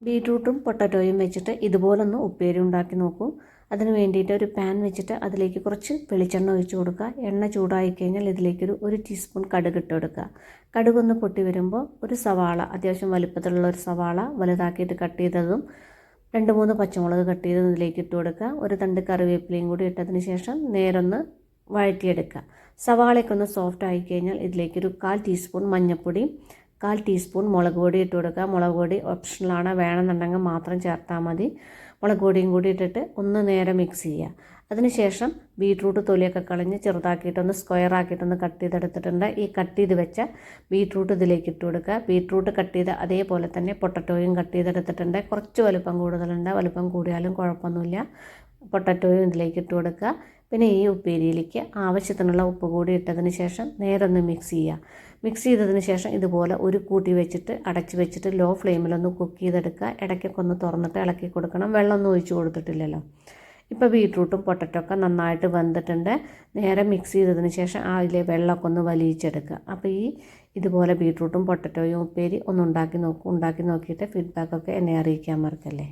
ബീട്രൂട്ടും പൊട്ടറ്റോയും വെച്ചിട്ട് ഇതുപോലൊന്ന് ഉപ്പേരി ഉണ്ടാക്കി നോക്കൂ. അതിന് വേണ്ടിയിട്ട് ഒരു പാൻ വെച്ചിട്ട് അതിലേക്ക് കുറച്ച് വെളിച്ചെണ്ണ ഒഴിച്ച് കൊടുക്കുക. എണ്ണ ചൂടായി കഴിഞ്ഞാൽ ഇതിലേക്കൊരു 1 ടീസ്പൂൺ കടുക് ഇട്ട് കൊടുക്കുക. കടുകൊന്ന് പൊട്ടി വരുമ്പോൾ ഒരു സവാള, അത്യാവശ്യം വലുപ്പത്തിലുള്ള ഒരു സവാള വലുതാക്കിയിട്ട് കട്ട് ചെയ്തതും 2-3 പച്ചമുളക് കട്ട് ചെയ്തതും ഇതിലേക്ക് ഇട്ട് കൊടുക്കുക. ഒരു തണ്ട് കറിവേപ്പിലയും കൂടി ഇട്ടതിന് ശേഷം നേരൊന്ന് വഴറ്റിയെടുക്കുക. സവാളയൊക്കെ സോഫ്റ്റ് ആയി കഴിഞ്ഞാൽ ഇതിലേക്കൊരു 1/4 ടീസ്പൂൺ മഞ്ഞൾപ്പൊടിയും 1/4 ടീസ്പൂൺ മുളക് പൊടി ഇട്ട് കൊടുക്കുക. മുളക് പൊടി ഓപ്ഷണലാണ്, വേണമെന്നുണ്ടെങ്കിൽ മാത്രം ചേർത്താൽ മതി. മുളക് പൊടിയും കൂടി ഇട്ടിട്ട് ഒന്ന് നേരെ മിക്സ് ചെയ്യുക. അതിനുശേഷം ബീട്രൂട്ട് തൊലിയൊക്കെ കളഞ്ഞ് ചെറുതാക്കിയിട്ടൊന്ന് സ്ക്വയർ ആക്കിയിട്ടൊന്ന് കട്ട് ചെയ്തെടുത്തിട്ടുണ്ട്. ഈ കട്ട് ചെയ്ത് വെച്ച ബീട്രൂട്ട് ഇതിലേക്ക് ഇട്ട് കൊടുക്കുക. ബീട്രൂട്ട് കട്ട് ചെയ്ത് അതേപോലെ തന്നെ പൊട്ടറ്റോയും കട്ട് ചെയ്തെടുത്തിട്ടുണ്ട്. കുറച്ച് വലുപ്പം കൂടുതലുണ്ട്, വലുപ്പം കൂടിയാലും കുഴപ്പമൊന്നുമില്ല. പൊട്ടറ്റോയും ഇതിലേക്ക് ഇട്ട് കൊടുക്കുക. പിന്നെ ഈ ഉപ്പേരിയിലേക്ക് ആവശ്യത്തിനുള്ള ഉപ്പ് കൂടി ഇട്ടതിന് ശേഷം നേരൊന്ന് മിക്സ് ചെയ്യുക. മിക്സ് ചെയ്തതിന് ശേഷം ഇതുപോലെ ഒരു കൂട്ടി വെച്ചിട്ട് അടച്ച് വെച്ചിട്ട് ലോ ഫ്ലെയിമിലൊന്ന് കുക്ക് ചെയ്തെടുക്കുക. ഇടയ്ക്കൊക്കെ ഒന്ന് തുറന്നിട്ട് ഇളക്കി കൊടുക്കണം. വെള്ളമൊന്നും ഒഴിച്ച് കൊടുത്തിട്ടില്ലല്ലോ. ഇപ്പോൾ ബീട്രൂട്ടും പൊട്ടറ്റോ ഒക്കെ നന്നായിട്ട് വെന്തിട്ടുണ്ട്. നേരെ മിക്സ് ചെയ്തതിന് ശേഷം അതിലെ വെള്ളമൊക്കെ ഒന്ന് വലിയിച്ചെടുക്കുക. അപ്പോൾ ഇതുപോലെ ബീട്രൂട്ടും പൊട്ടറ്റോയും ഉപ്പേരി ഒന്ന് ഉണ്ടാക്കി നോക്കിയിട്ട് ഫീഡ്ബാക്കൊക്കെ എന്നെ അറിയിക്കാൻ മറക്കല്ലേ.